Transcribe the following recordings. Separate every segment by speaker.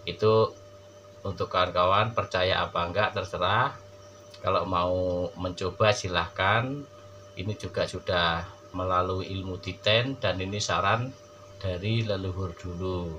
Speaker 1: Itu untuk kawan-kawan percaya apa enggak terserah. Kalau mau mencoba silahkan. Ini juga sudah melalui ilmu titen dan ini saran dari leluhur dulu.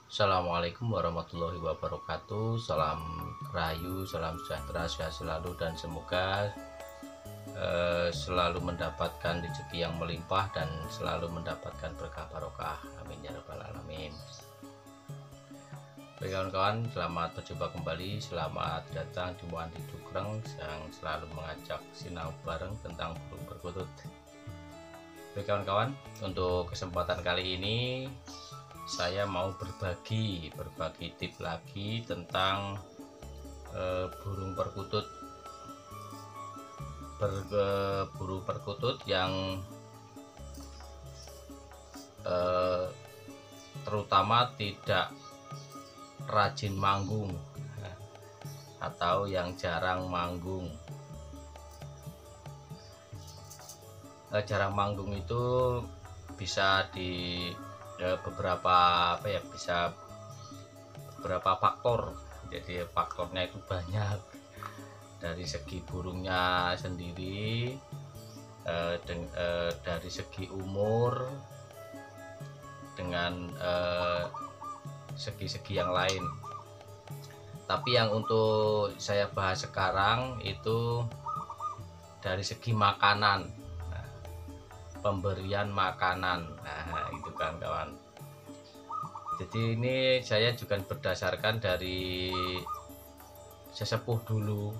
Speaker 1: Assalamualaikum warahmatullahi wabarakatuh. Salam rahayu, salam sejahtera, sehat selalu, dan semoga selalu mendapatkan rezeki yang melimpah dan selalu mendapatkan berkah barokah. Amin ya rabbal alamin. Baik kawan-kawan, selamat berjumpa kembali. Selamat datang di Muandi Dukreng yang selalu mengajak sinau bareng tentang burung perkutut. Baik kawan-kawan, untuk kesempatan kali ini saya mau berbagi tips lagi tentang burung perkutut. Burung perkutut yang terutama tidak rajin manggung atau yang jarang manggung. Jarang manggung itu bisa di beberapa faktor. Jadi faktornya itu banyak, dari segi burungnya sendiri, dari segi umur, dengan segi-segi yang lain. Tapi yang untuk saya bahas sekarang itu dari segi makanan, pemberian makanan. Nah itu kan kawan. Jadi ini saya juga berdasarkan dari sesepuh dulu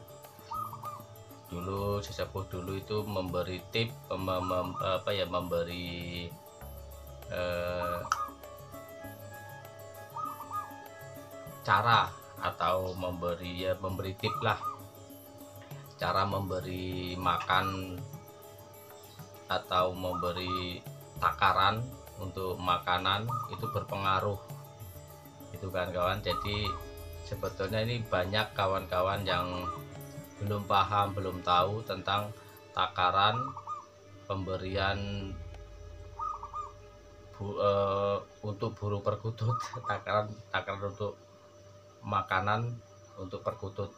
Speaker 1: sesepuh dulu itu memberi tip, memberi cara atau memberi tip lah, cara memberi makan atau memberi takaran untuk makanan itu berpengaruh, itu kan kawan. Jadi sebetulnya ini banyak kawan-kawan yang belum paham, belum tahu tentang takaran pemberian untuk burung perkutut, takaran untuk makanan untuk perkutut.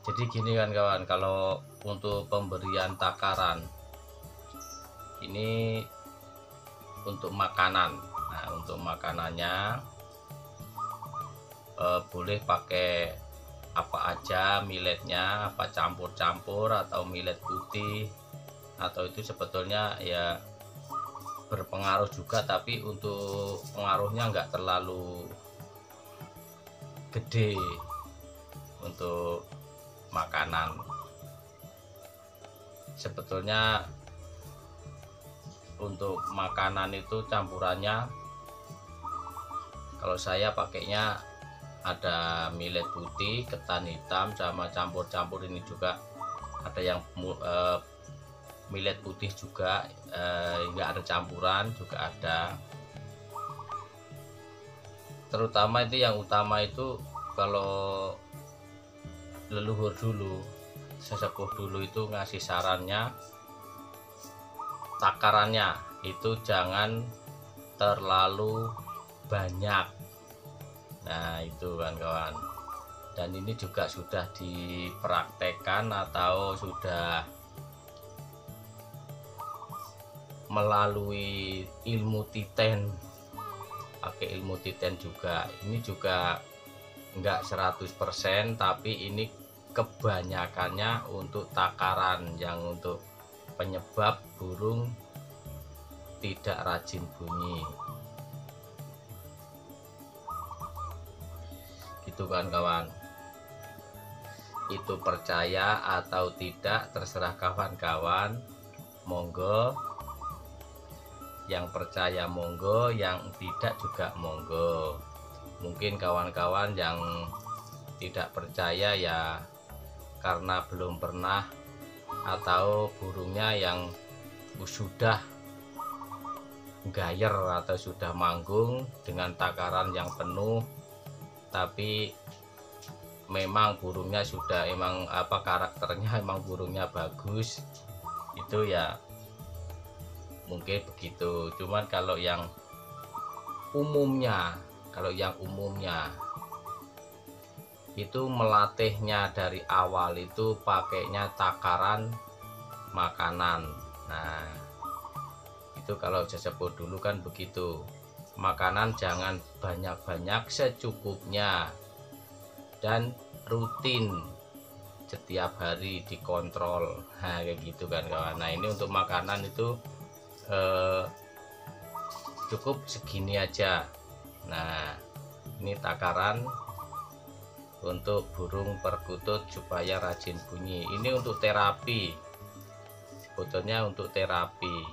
Speaker 1: Jadi gini kan kawan, kalau untuk pemberian takaran ini untuk makanan. Nah untuk makanannya boleh pakai apa aja milletnya, apa campur-campur atau millet putih, atau itu sebetulnya ya berpengaruh juga, tapi untuk pengaruhnya nggak terlalu gede untuk makanan. Sebetulnya untuk makanan itu campurannya, kalau saya pakainya ada millet putih, ketan hitam, sama campur-campur ini juga ada yang millet putih juga, nggak ada campuran juga ada. Terutama itu yang utama itu kalau leluhur dulu, sesepuh dulu itu ngasih sarannya, takarannya itu jangan terlalu banyak. Nah itu kan kawan, dan ini juga sudah dipraktekkan atau sudah melalui ilmu titen, pakai ilmu titen juga. Ini juga enggak 100%, tapi ini kebanyakannya untuk takaran yang untuk penyebab burung tidak rajin bunyi, gitu kan kawan. Itu percaya atau tidak terserah kawan-kawan, monggo. Yang percaya monggo, yang tidak juga monggo. Mungkin kawan-kawan yang tidak percaya ya karena belum pernah, atau burungnya yang sudah gayer atau sudah manggung dengan takaran yang penuh, tapi memang burungnya sudah emang karakternya emang burungnya bagus, itu ya mungkin begitu. Cuman kalau yang umumnya itu melatihnya dari awal itu pakainya takaran makanan. Nah, itu kalau saya sebut dulu kan begitu, makanan jangan banyak-banyak, secukupnya dan rutin setiap hari dikontrol. Nah, kayak gitu kan kawan. Nah, ini untuk makanan itu cukup segini aja. Nah, ini takaran untuk burung perkutut supaya rajin bunyi. Ini untuk terapi, sebetulnya untuk terapi.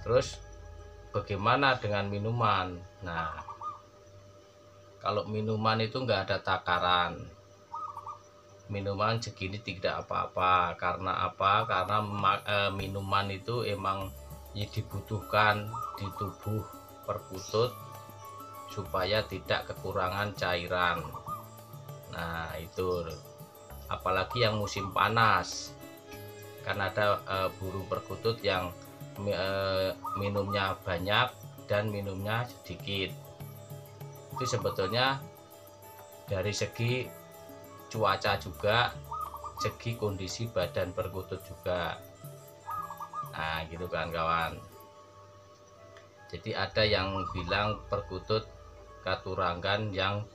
Speaker 1: Terus bagaimana dengan minuman? Nah, kalau minuman itu enggak ada takaran, minuman segini tidak apa-apa. Karena apa? Karena minuman itu emang dibutuhkan di tubuh perkutut supaya tidak kekurangan cairan. Nah, itu apalagi yang musim panas, kan ada burung perkutut yang minumnya banyak dan minumnya sedikit. Itu sebetulnya dari segi cuaca juga, segi kondisi badan perkutut juga. Nah, gitu kan kawan. Jadi ada yang bilang perkutut katurangan yang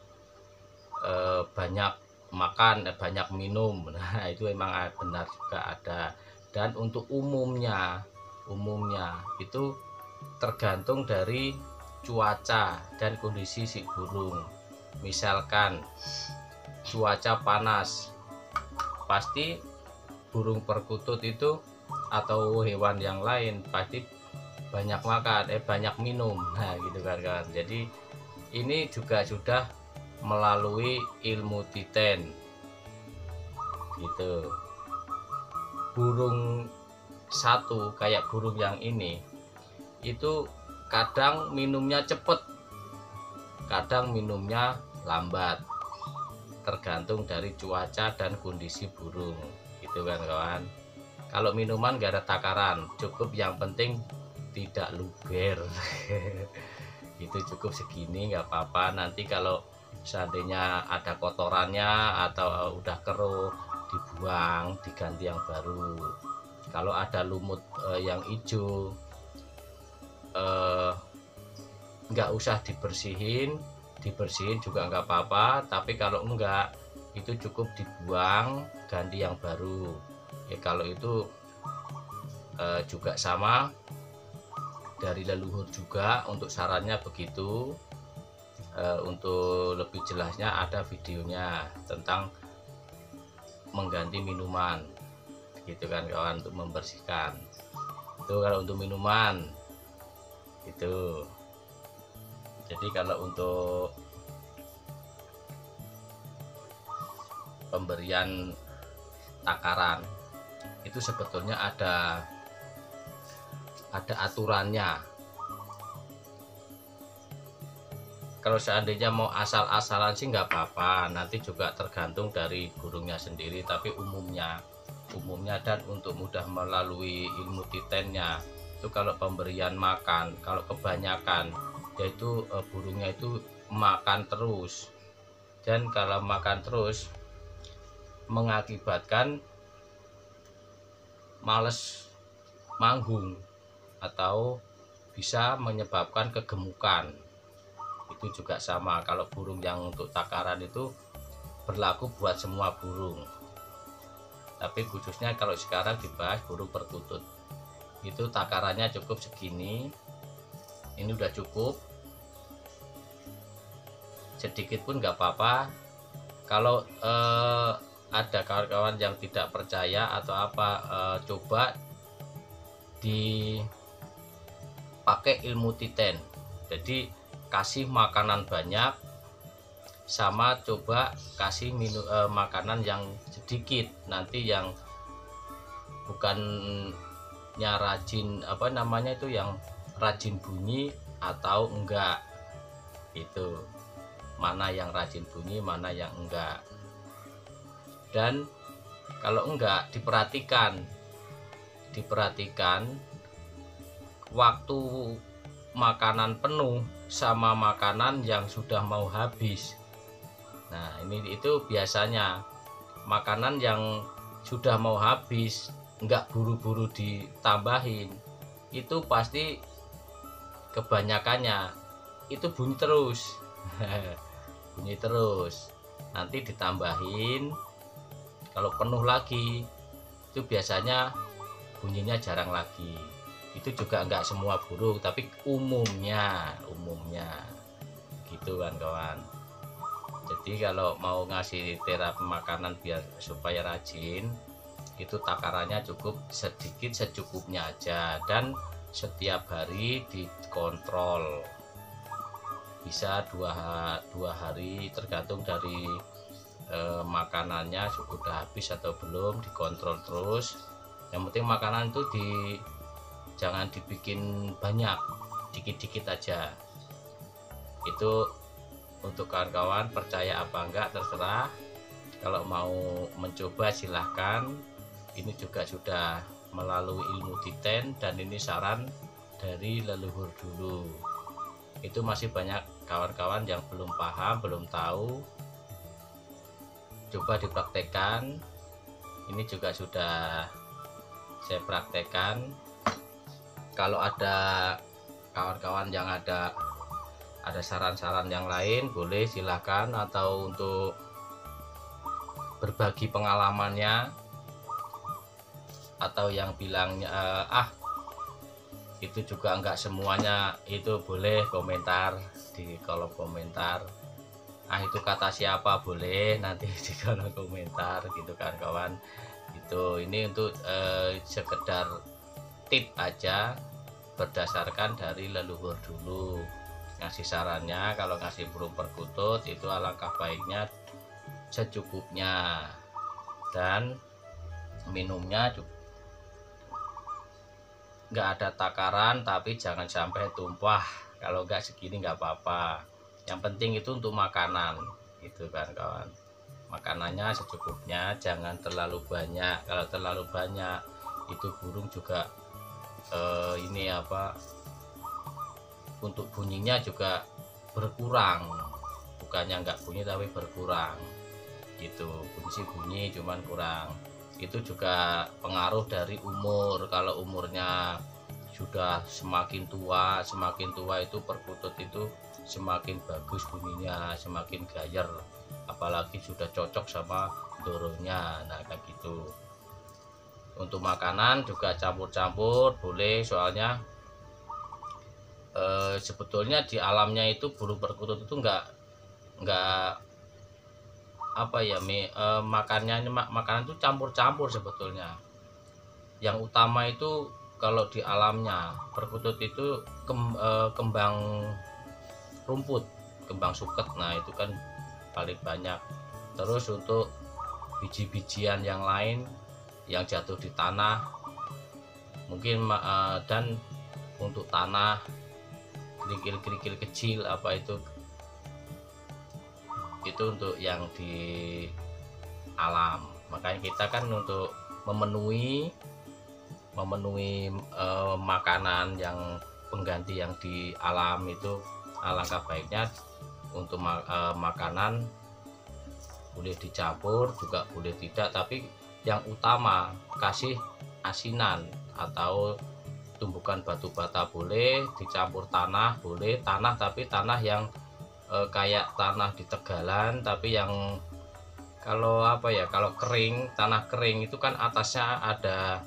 Speaker 1: banyak makan, banyak minum. Nah, itu emang benar juga ada. Dan untuk umumnya itu tergantung dari cuaca dan kondisi si burung. Misalkan cuaca panas, pasti burung perkutut itu atau hewan yang lain pasti banyak makan, banyak minum. Nah, gitu kan. Jadi ini juga sudah melalui ilmu titen gitu. Burung satu kayak burung yang ini itu kadang minumnya cepet, kadang minumnya lambat, tergantung dari cuaca dan kondisi burung, gitu kan kawan. Kalau minuman gak ada takaran, cukup yang penting tidak luber. Itu cukup segini, nggak apa-apa. Nanti kalau seandainya ada kotorannya atau udah keruh, dibuang, diganti yang baru. Kalau ada lumut yang hijau, nggak usah dibersihin juga nggak apa-apa. Tapi kalau enggak, itu cukup dibuang, ganti yang baru ya. Kalau itu juga sama dari leluhur juga, untuk sarannya begitu. Untuk lebih jelasnya ada videonya tentang mengganti minuman, gitu kan kawan, untuk membersihkan. Itu kalau untuk minuman itu. Jadi kalau untuk pemberian takaran itu sebetulnya ada aturannya. Kalau seandainya mau asal-asalan sih nggak apa-apa, nanti juga tergantung dari burungnya sendiri. Tapi umumnya dan untuk mudah melalui ilmu titennya itu, kalau pemberian makan, kalau kebanyakan yaitu burungnya itu makan terus, dan kalau makan terus mengakibatkan males manggung atau bisa menyebabkan kegemukan. Itu juga sama, kalau burung yang untuk takaran itu berlaku buat semua burung, tapi khususnya kalau sekarang dibahas burung perkutut. Itu takarannya cukup segini, ini udah cukup, sedikit pun nggak apa-apa. Kalau ada kawan-kawan yang tidak percaya atau apa, coba dipakai ilmu titen. Jadi kasih makanan banyak, sama coba kasih makanan yang sedikit. Nanti yang bukan burungnya rajin apa namanya itu, yang rajin bunyi atau enggak. Itu mana yang rajin bunyi, mana yang enggak. Dan kalau enggak, diperhatikan waktu makanan penuh sama makanan yang sudah mau habis. Nah, itu biasanya makanan yang sudah mau habis enggak buru-buru ditambahin, itu pasti kebanyakannya itu bunyi terus. Bunyi terus, nanti ditambahin kalau penuh lagi itu biasanya bunyinya jarang lagi. Itu juga enggak semua burung, tapi umumnya gitu kan kawan. Jadi kalau mau ngasih terapi makanan biar supaya rajin, itu takarannya cukup sedikit, secukupnya aja, dan setiap hari dikontrol. Bisa dua hari, tergantung dari makanannya sudah habis atau belum, dikontrol terus. Yang penting makanan itu jangan dibikin banyak, dikit-dikit aja. Itu untuk kawan-kawan, percaya apa enggak terserah. Kalau mau mencoba silahkan. Ini juga sudah melalui ilmu titen, dan ini saran dari leluhur dulu. Itu masih banyak kawan-kawan yang belum paham, belum tahu. Coba dipraktekkan. Ini juga sudah saya praktekkan. Kalau ada kawan-kawan yang ada saran-saran yang lain, boleh silahkan, atau untuk berbagi pengalamannya, atau yang bilangnya itu juga enggak semuanya, itu boleh komentar di kolom komentar. Itu kata siapa, boleh nanti di kolom komentar gitu kan kawan. Ini untuk sekedar tip aja, berdasarkan dari leluhur dulu ngasih sarannya. Kalau ngasih burung perkutut itu alangkah baiknya secukupnya, dan minumnya nggak ada takaran, tapi jangan sampai tumpah. Kalau nggak segini nggak apa-apa, yang penting itu untuk makanan gitu kan kawan. Makanannya secukupnya, jangan terlalu banyak. Kalau terlalu banyak itu burung juga untuk bunyinya juga berkurang, bukannya nggak bunyi tapi berkurang gitu. Bunyi cuman kurang. Itu juga pengaruh dari umur. Kalau umurnya sudah semakin tua itu perkutut itu semakin bagus bunyinya, semakin gayer, apalagi sudah cocok sama doronya. Nah kayak gitu. Untuk makanan juga campur-campur boleh, soalnya sebetulnya di alamnya itu burung perkutut itu enggak makanan itu campur-campur sebetulnya. Yang utama itu kalau di alamnya perkutut itu kembang rumput, kembang suket. Nah itu kan paling banyak. Terus untuk biji-bijian yang lain yang jatuh di tanah mungkin, dan untuk tanah kerikil-kerikil kecil itu untuk yang di alam. Makanya kita kan untuk memenuhi makanan yang pengganti yang di alam itu, alangkah baiknya untuk makanan boleh dicampur juga boleh tidak, tapi yang utama kasih asinan atau tumbukan batu bata boleh, dicampur tanah boleh, tanah tapi tanah yang kayak tanah di Tegalan, tapi yang kalau kering, tanah kering itu kan atasnya ada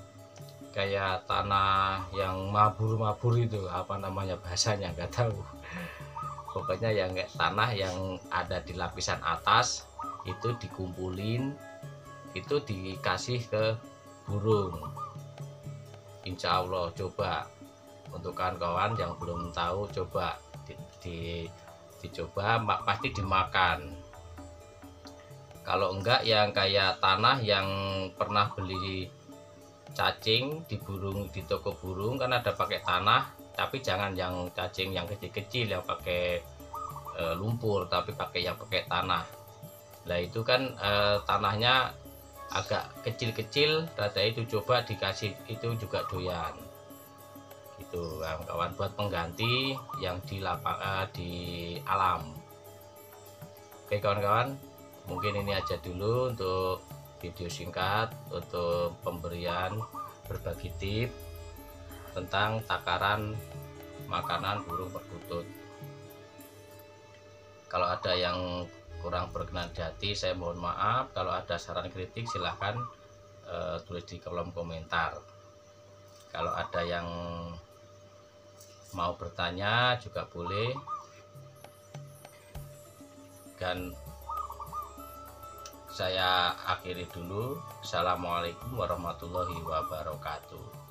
Speaker 1: kayak tanah yang mabur-mabur, itu apa namanya bahasanya nggak tahu. Pokoknya yang tanah yang ada di lapisan atas itu dikumpulin, itu dikasih ke burung. Insya Allah. Coba untuk kawan-kawan yang belum tahu, coba dicoba, pasti dimakan. Kalau enggak yang kayak tanah yang pernah beli cacing di toko burung kan ada pakai tanah, tapi jangan yang cacing yang kecil-kecil yang pakai lumpur, tapi pakai yang pakai tanah. Nah itu kan tanahnya agak kecil-kecil, rada itu coba dikasih itu juga doyan gitu kawan-kawan, buat pengganti yang di alam. Oke kawan-kawan, mungkin ini aja dulu untuk video singkat untuk pemberian berbagi tips tentang takaran makanan burung perkutut. Kalau ada yang kurang berkenan di hati, saya mohon maaf. Kalau ada saran kritik silahkan tulis di kolom komentar. Kalau ada yang mau bertanya juga boleh. Dan saya akhiri dulu. Assalamualaikum warahmatullahi wabarakatuh.